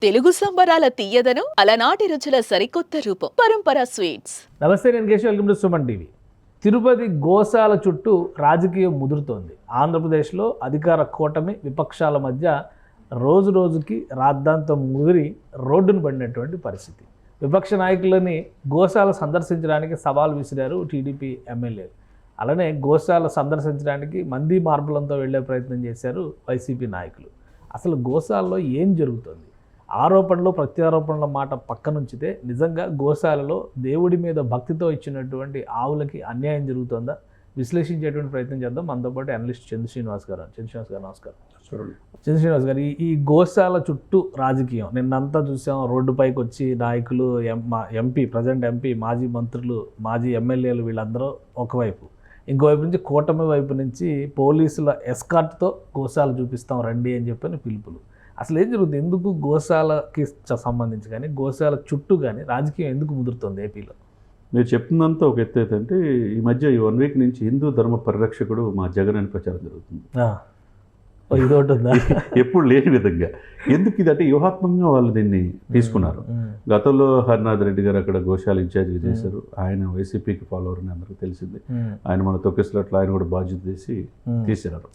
తెలుగు సంబరాల తీయదనం అలనాటి రుచుల సరికొత్త రూపం పరంపర స్వీట్స్. నమస్తే, నేను Keshav. Welcome to Suman TV. Tirupati గోశాల చుట్టూ రాజకీయం ముదురుతోంది. ఆంధ్రప్రదేశ్లో అధికార కూటమి విపక్షాల మధ్య రోజు రోజుకి రాద్ధాంతం ముదిరి రోడ్డును పడినటువంటి పరిస్థితి. విపక్ష నాయకులని గోశాల సందర్శించడానికి సవాల్ విసిరారు టీడీపీ ఎమ్మెల్యేలు. అలానే గోశాల సందర్శించడానికి మంది మార్బలంతో వెళ్లే ప్రయత్నం చేశారు వైసీపీ నాయకులు. అసలు గోశాలలో ఏం జరుగుతుంది? ఆరోపణలు ప్రత్యారోపణల మాట పక్కనుంచితే నిజంగా గోశాలలో దేవుడి మీద భక్తితో ఇచ్చినటువంటి ఆవులకి అన్యాయం జరుగుతుందా? విశ్లేషించేటువంటి ప్రయత్నం చేద్దాం. మనతో పాటు అనలిస్ట్ చంద్ర శ్రీనివాస్ గారు. నమస్కారం. చంద్ర శ్రీనివాస్ గారు, ఈ గోశాల చుట్టూ రాజకీయం నిన్నంతా చూసాం. రోడ్డుపైకి వచ్చి నాయకులు, ఎంపీ, ప్రజెంట్ ఎంపీ, మాజీ మంత్రులు, మాజీ ఎమ్మెల్యేలు వీళ్ళందరూ ఒకవైపు, ఇంకోవైపు నుంచి కూటమి వైపు నుంచి పోలీసుల ఎస్కార్ట్తో గోశాల చూపిస్తాం రండి అని చెప్పని పిలుపులు. అసలు ఏం జరుగుతుంది? ఎందుకు గోశాలకి సంబంధించి కానీ గోశాల చుట్టూ కానీ రాజకీయం ఎందుకు ముదురుతుంది ఏపీలో? మీరు చెప్తుందంతా ఒక ఎత్తు అయితే, ఈ మధ్య ఈ 1 వీక్ నుంచి హిందూ ధర్మ పరిరక్షకుడు మా జగన్ అని ప్రచారం జరుగుతుంది. ఇదొకటి ఉందా? ఎప్పుడు లేని విధంగా. ఎందుకు ఇది అంటే వ్యూహాత్మకంగా వాళ్ళు దీన్ని తీసుకున్నారు. గతంలో హరినాథ్ రెడ్డి గారు అక్కడ గోశాల ఇన్ఛార్జిగా చేశారు. ఆయన వైసీపీకి ఫాలోవర్ అని అందరికీ తెలిసింది. ఆయన మన తొక్కిసలాట్లో ఆయన కూడా బాధ్యత చేసి తీసినారు.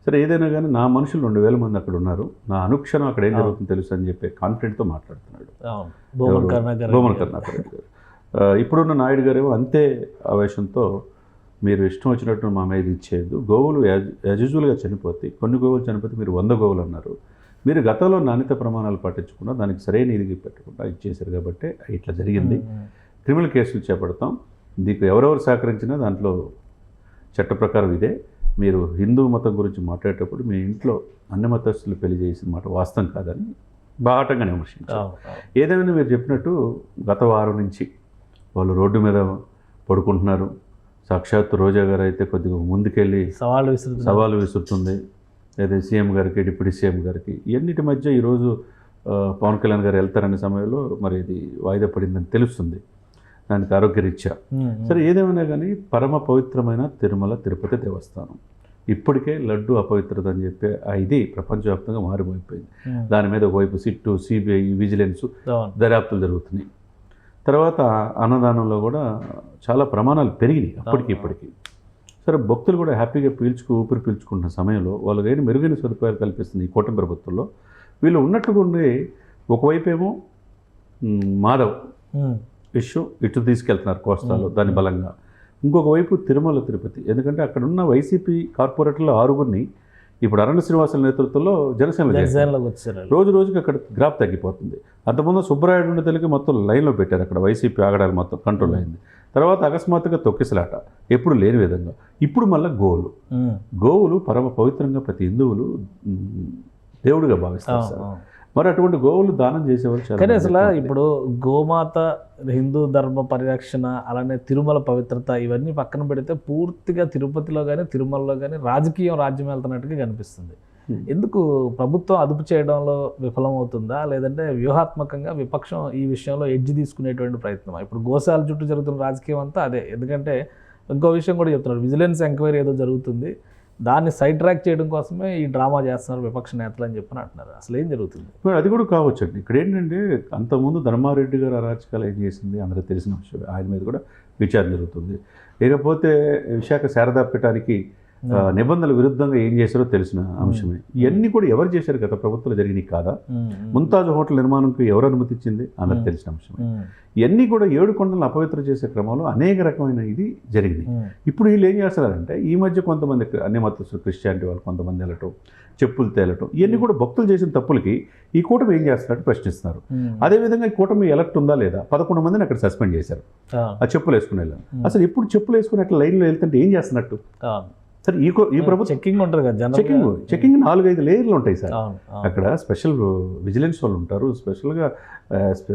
సరే, ఏదైనా కానీ నా మనుషులు 2000 మంది అక్కడ ఉన్నారు, నా అనుక్షణం అక్కడ ఏం జరుగుతుందో తెలుసు అని చెప్పి కాన్ఫిడెంట్తో మాట్లాడుతున్నాడు భూమన్ కరుణాకర్ రెడ్డి గారు. ఇప్పుడున్న నాయుడు గారేమో అంతే ఆవేశంతో మీరు ఇష్టం వచ్చినట్టు మా మీద ఇచ్చేయద్దు, గోవులు యాజుజువల్గా చనిపోతాయి, కొన్ని గోవులు చనిపోతే మీరు 100 గోవులు అన్నారు. మీరు గతంలో నాణ్యత ప్రమాణాలు పాటించకుండా దానికి సరైన ఇది పెట్టకుండా ఇచ్చేశారు కాబట్టి ఇట్లా జరిగింది. క్రిమినల్ కేసులు చేపడతాం, దీనికి ఎవరెవరు సహకరించినా దాంట్లో చట్ట ప్రకారం ఇదే. మీరు హిందూ మతం గురించి మాట్లాడేటప్పుడు మీ ఇంట్లో అన్ని మతస్థులు పెళ్లి చేసిన మాట వాస్తవం కాదని బాహటంగానే విమర్శించారు. ఏదేమైనా మీరు చెప్పినట్టు గత వారం నుంచి వాళ్ళు రోడ్డు మీద పడుకుంటున్నారు. సాక్షాత్తు రోజా గారు అయితే కొద్దిగా ముందుకెళ్ళి సవాలు విసురుతుంది, లేదా సీఎం గారికి, డిప్యూటీ సీఎం గారికి. ఇవన్నిటి మధ్య ఈరోజు పవన్ కళ్యాణ్ గారు వెళ్తారనే సమయంలో మరి ఇది వాయిదా పడిందని తెలుస్తుంది, దానికి ఆరోగ్యరీత్యా. సరే, ఏదేమైనా కానీ పరమ పవిత్రమైన తిరుమల తిరుపతి దేవస్థానం ఇప్పటికే లడ్డు అపవిత్రత అని చెప్పి ఇది ప్రపంచవ్యాప్తంగా మారిపోయిపోయింది. దాని మీద ఒకవైపు సిట్టు, సిబిఐ, విజిలెన్స్ దర్యాప్తులు జరుగుతున్నాయి. తర్వాత అన్నదానంలో కూడా చాలా ప్రమాణాలు పెరిగినాయి అప్పటికి ఇప్పటికీ. సరే, భక్తులు కూడా హ్యాపీగా ఊపిరి పీల్చుకుంటున్న సమయంలో వాళ్ళు ఏమి మెరుగైన సదుపాయాలు కల్పిస్తుంది ఈ కూటమి ప్రభుత్వంలో. వీళ్ళు ఉన్నట్టుగా ఉండి ఒకవైపు ఏమో మాధవ్ ఇష్యూ ఇటు తీసుకెళ్తున్నారు కోస్తాలో దాని బలంగా, ఇంకొక వైపు తిరుమల తిరుపతి. ఎందుకంటే అక్కడ ఉన్న వైసీపీ కార్పొరేటర్లు 6గురిని ఇప్పుడు అరణ్య శ్రీనివాసుల నేతృత్వంలో జనసేనలోకి వచ్చారు. రోజు రోజుకి అక్కడ గ్రాఫ్ తగ్గిపోతుంది. అంతకుముందు సుబ్బరాయుడు ఉండే తెలికి మొత్తం లైన్లో పెట్టారు, అక్కడ వైసీపీ ఆగడాలు మొత్తం కంట్రోల్ అయింది. తర్వాత అకస్మాత్తుగా తొక్కిసలాట ఎప్పుడు లేని విధంగా. ఇప్పుడు మళ్ళీ గోవులు పరమ పవిత్రంగా ప్రతి హిందువులు దేవుడిగా భావిస్తారు సార్. మరి అటువంటి గోవులు దానం చేసేవాళ్ళు చాలా. కానీ అసలు ఇప్పుడు గోమాత, హిందూ ధర్మ పరిరక్షణ, అలానే తిరుమల పవిత్రత ఇవన్నీ పక్కన పెడితే పూర్తిగా తిరుపతిలో కానీ తిరుమలలో కానీ రాజకీయం రాజ్యం వెళ్తున్నట్టుగా కనిపిస్తుంది. ఎందుకు ప్రభుత్వం అదుపు చేయడంలో విఫలమవుతుందా, లేదంటే వ్యూహాత్మకంగా విపక్షం ఈ విషయంలో ఎడ్జ్ తీసుకునేటువంటి ప్రయత్నం? ఇప్పుడు గోశాల చుట్టూ జరుగుతున్న రాజకీయం అంతా అదే. ఎందుకంటే ఇంకో విషయం కూడా చెప్తున్నారు, విజిలెన్స్ ఎంక్వైరీ ఏదో జరుగుతుంది, దాన్ని సైడ్ ట్రాక్ చేయడం కోసమే ఈ డ్రామా చేస్తున్నారు విపక్ష నేతలు అని చెప్పని అంటున్నారు. అసలు ఏం జరుగుతుంది? మరి అది కూడా కావచ్చండి. ఇక్కడ ఏంటంటే అంతకుముందు ధర్మారెడ్డి గారు అరాచకాలు ఏం చేసింది అందరూ తెలిసిన విషయం. ఆయన మీద కూడా విచారణ జరుగుతుంది. లేకపోతే విశాఖ శారదా పీఠానికి నిబంధనల విరుద్ధంగా ఏం చేశారో తెలిసిన అంశమే. ఇవన్నీ కూడా ఎవరు చేశారు? గత ప్రభుత్వంలో జరిగినాయి కాదా? ముంతాజ్ హోటల్ నిర్మాణంకు ఎవరు అనుమతి ఇచ్చింది? అందరికి తెలిసిన అంశమే. ఇవన్నీ కూడా 7 కొండలను అపవిత్ర చేసే క్రమంలో అనేక రకమైన ఇది జరిగింది. ఇప్పుడు వీళ్ళు ఏం చేస్తున్నారంటే ఈ మధ్య కొంతమంది అన్ని మతస్థులు, క్రిస్టియానిటీ వాళ్ళు కొంతమంది వెళ్ళటం, చెప్పులు తేలటం, ఇవన్నీ కూడా భక్తులు చేసిన తప్పులకి ఈ కూటమి ఏం చేస్తున్నట్టు ప్రశ్నిస్తున్నారు. అదేవిధంగా ఈ కూటమి ఎలక్ట్ ఉందా లేదా? 11 మందిని అక్కడ సస్పెండ్ చేశారు ఆ చెప్పులు వేసుకుని వెళ్ళారు. అసలు ఎప్పుడు చెప్పులు వేసుకుని అట్లా లైన్లో వెళ్తుంటే ఏం చేస్తున్నట్టు? సార్, ఈ ప్రభుత్వం చెక్కింగ్ ఉంటుంది కదా, చెక్కింగ్ 4-5 లేయర్లు ఉంటాయి సార్. అక్కడ స్పెషల్ విజిలెన్స్ వాళ్ళు ఉంటారు,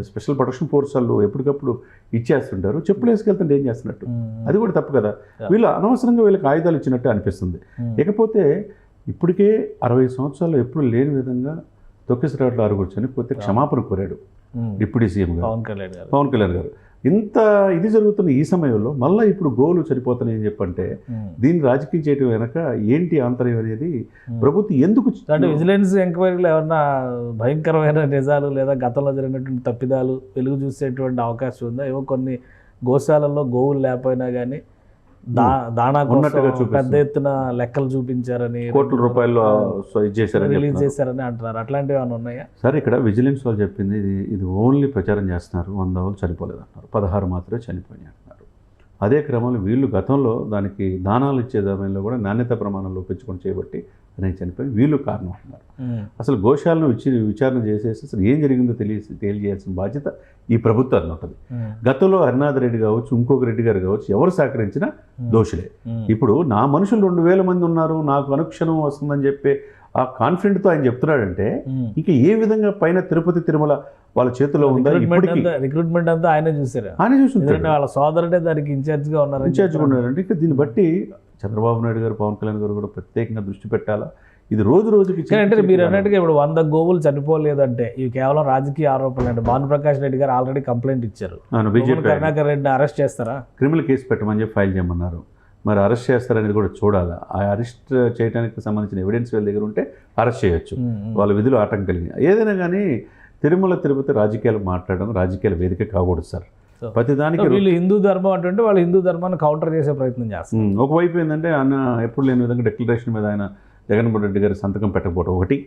స్పెషల్ ప్రొటెక్షన్ ఫోర్స్ వాళ్ళు ఎప్పటికప్పుడు ఇచ్చేస్తుంటారు. చెప్పులు వేసుకెళ్తుంటే ఏం చేస్తున్నట్టు? అది కూడా తప్పు కదా. వీళ్ళు అనవసరంగా వీళ్ళకి ఆయుధాలు ఇచ్చినట్టు అనిపిస్తుంది. ఇకపోతే ఇప్పటికే 60 సంవత్సరాలు ఎప్పుడు లేని విధంగా తొక్కిసలాట్లో 6 చనిపోతే క్షమాపణ కోరాడు డిప్యూటీ సీఎం గారు పవన్ కళ్యాణ్ గారు. ఇంత ఇది జరుగుతున్న ఈ సమయంలో మళ్ళీ ఇప్పుడు గోవులు చనిపోతున్నాయని చెప్పంటే దీన్ని రాజకీయం చేయడం వెనక ఏంటి ఆంతర్యం అనేది ప్రభుత్వం ఎందుకు అంటే విజిలెన్స్ ఎంక్వైరీలో ఏమన్నా భయంకరమైన నిజాలు లేదా గతంలో జరిగినటువంటి తప్పిదాలు వెలుగు చూసేటువంటి అవకాశం ఉందా? ఏవో కొన్ని గోశాలల్లో గోవులు లేకపోయినా కానీ దాణా ఉన్నట్టుగా కోసం పెద్ద ఎత్తున లెక్కలు చూపించారని, కోట్ల రూపాయలు చేశారని రిలీజ్ చేశారని అంటున్నారు. అట్లాంటివి ఏమైనా ఉన్నాయా? సరే, ఇక్కడ విజిలెన్స్ వాళ్ళు చెప్పింది ఇది ఓన్లీ ప్రచారం చేస్తున్నారు, 100 వాళ్ళు చనిపోలేదు అంటున్నారు, 16 మాత్రమే చనిపోయినాయి అంటున్నారు. అదే క్రమంలో వీళ్ళు గతంలో దానికి దానాలు ఇచ్చే సమయంలో కూడా నాణ్యత ప్రమాణాలు ఒప్పించుకొని చేయబట్టి అనేది చనిపోయి వీళ్ళు కారణం అంటున్నారు. అసలు గోశాలను విచారణ చేసేసి అసలు ఏం జరిగిందో తెలియజేయాల్సిన బాధ్యత ఈ ప్రభుత్వాన్ని ఉంటుంది. గతంలో హరినాథ్ రెడ్డి కావచ్చు, ఇంకొక రెడ్డి గారు కావచ్చు, ఎవరు సహకరించినా దోషులే. ఇప్పుడు నా మనుషులు 2000 మంది ఉన్నారు, నాకు అనుక్షణం వస్తుందని చెప్పి ఆ కాన్ఫిడెంట్తో ఆయన చెప్తున్నాడంటే ఇంకా ఏ విధంగా పైన తిరుపతి తిరుమల వాళ్ళ చేతిలో ఉందా? రిక్రూట్మెంట్ అంతా ఆయన చూసారు, ఆయన చూసి వాళ్ళ సోదరుడే దానికి ఇన్ఛార్జ్గా ఉన్నారంటే ఇంకా దీన్ని బట్టి చంద్రబాబు నాయుడు గారు, పవన్ కళ్యాణ్ గారు కూడా ప్రత్యేకంగా దృష్టి పెట్టాలా. ఇది రోజు రోజుకి అంటే మీరు అన్నట్టుగా ఇప్పుడు 100 గోవులు చనిపోలేదంటే ఇవి కేవలం రాజకీయ ఆరోపణలు అంటే భానుప్రకాష్ రెడ్డి గారు ఆల్రెడీ కంప్లైంట్ ఇచ్చారు. కరుణాకర్ రెడ్డిని అరెస్ట్ చేస్తారా? క్రిమినల్ కేసు పెట్టమని చెప్పి ఫైల్ చేయమన్నారు. మరి అరెస్ట్ చేస్తారనేది కూడా చూడాలా. ఆ అరెస్ట్ చేయడానికి సంబంధించిన ఎవిడెన్స్ వీళ్ళ దగ్గర ఉంటే అరెస్ట్ చేయొచ్చు, వాళ్ళ విధులు ఆటంకం కలిగి. ఏదైనా కానీ తిరుమల తిరుపతి రాజకీయాలు మాట్లాడడం రాజకీయాల వేదిక కాకూడదు సార్. ప్రతిదానికి వీళ్ళు హిందూ ధర్మం అంటే వాళ్ళు హిందూ ధర్మాన్ని కౌంటర్ చేసే ప్రయత్నం చేస్తారు. ఒకవైపు ఏంటంటే ఆయన ఎప్పుడు లేని విధంగా డిక్లరేషన్ మీద ఆయన జగన్మోహన్ రెడ్డి గారి సంతకం పెట్టకపోవటం ఒకటి,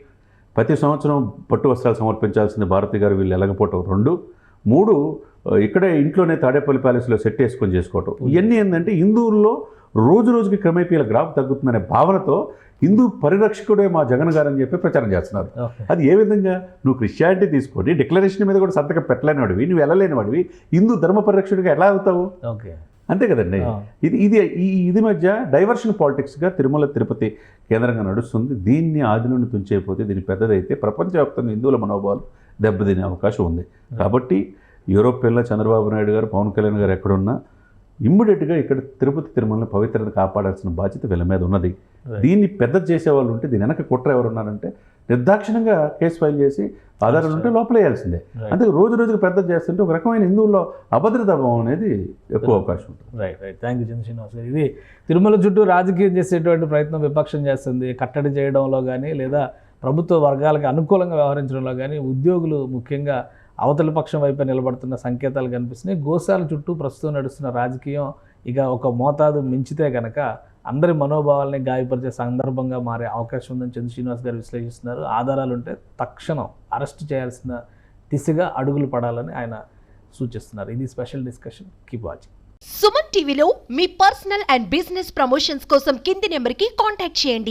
ప్రతి సంవత్సరం పట్టు వస్త్రాలు సమర్పించాల్సింది భారతి గారు వీళ్ళు ఎలాగపోవటం 2, 3 ఇక్కడే ఇంట్లోనే తాడేపల్లి ప్యాలెస్లో సెట్ వేసుకొని చేసుకోవటం. ఇవన్నీ ఏంటంటే హిందువుల్లో రోజు రోజుకి క్రమేపీల గ్రాఫ్ తగ్గుతుందనే భావనతో హిందూ పరిరక్షకుడే మా జగన్ గారు అని చెప్పి ప్రచారం చేస్తున్నారు. అది ఏ విధంగా? నువ్వు క్రిస్టియానిటీ తీసుకొని డిక్లరేషన్ మీద కూడా సంతకం పెట్టలేని వాడివి, నువ్వు వెళ్ళలేని వాడివి, హిందూ ధర్మ పరిరక్షకుడిగా ఎలా అవుతావు? అంతే కదండి. ఇది మధ్య డైవర్షన్ పాలిటిక్స్గా తిరుమల తిరుపతి కేంద్రంగా నడుస్తుంది. దీన్ని ఆదిలోని తుంచేయకపోతే, దీన్ని పెద్దదైతే ప్రపంచవ్యాప్తంగా హిందువుల మనోభావాలు దెబ్బతినే అవకాశం ఉంది. కాబట్టి యూరోప్ వెళ్ళిన చంద్రబాబు నాయుడు గారు, పవన్ కళ్యాణ్ గారు ఎక్కడున్నా ఇమ్మీడియట్గా ఇక్కడ తిరుపతి తిరుమలని పవిత్రతను కాపాడాల్సిన బాధ్యత వీళ్ళ మీద ఉన్నది. దీన్ని పెద్ద చేసేవాళ్ళు ఉంటే, దీని వెనక కుట్ర ఎవరున్నారంటే నిర్దాక్షిణంగా కేసు ఫైల్ చేసి ఆధారాలు ఉంటే లోపలేయాల్సిందే. అందుకే రోజు రోజుకి పెద్ద చేస్తుంటే ఒక రకమైన హిందువుల్లో అభద్రతా భావం అనేది ఎక్కువ అవకాశం ఉంటుంది. రైట్. థ్యాంక్ యూ చంద్రశ్రీనివాస్ గారు. ఇది తిరుమల చుట్టూ రాజకీయం చేసేటువంటి ప్రయత్నం విపక్షం చేస్తుంది. కట్టడి చేయడంలో కానీ లేదా ప్రభుత్వ వర్గాలకు అనుకూలంగా వ్యవహరించడంలో కానీ ఉద్యోగులు ముఖ్యంగా అవతలి పక్షం వైపు నిలబడుతున్న సంకేతాలు కనిపిస్తున్నాయి. గోశాల చుట్టూ ప్రస్తుతం నడుస్తున్న రాజకీయం ఇక ఒక మోతాదు మించితే కనుక అందరి మనోభావాల్ని గాయపరిచే సందర్భంగా మారే అవకాశం ఉందని చంద్రశ్రీనివాస్ గారు విశ్లేషిస్తున్నారు. ఆధారాలు ఉంటే తక్షణం అరెస్ట్ చేయాల్సిన దిశగా అడుగులు పడాలని ఆయన సూచిస్తున్నారు. ఇది special discussion. Keep watching. Suman టీవీలో మీ పర్సనల్ అండ్ బిజినెస్ ప్రమోషన్స్ కోసం కింది నెంబర్కి కాంటాక్ట్ చేయండి.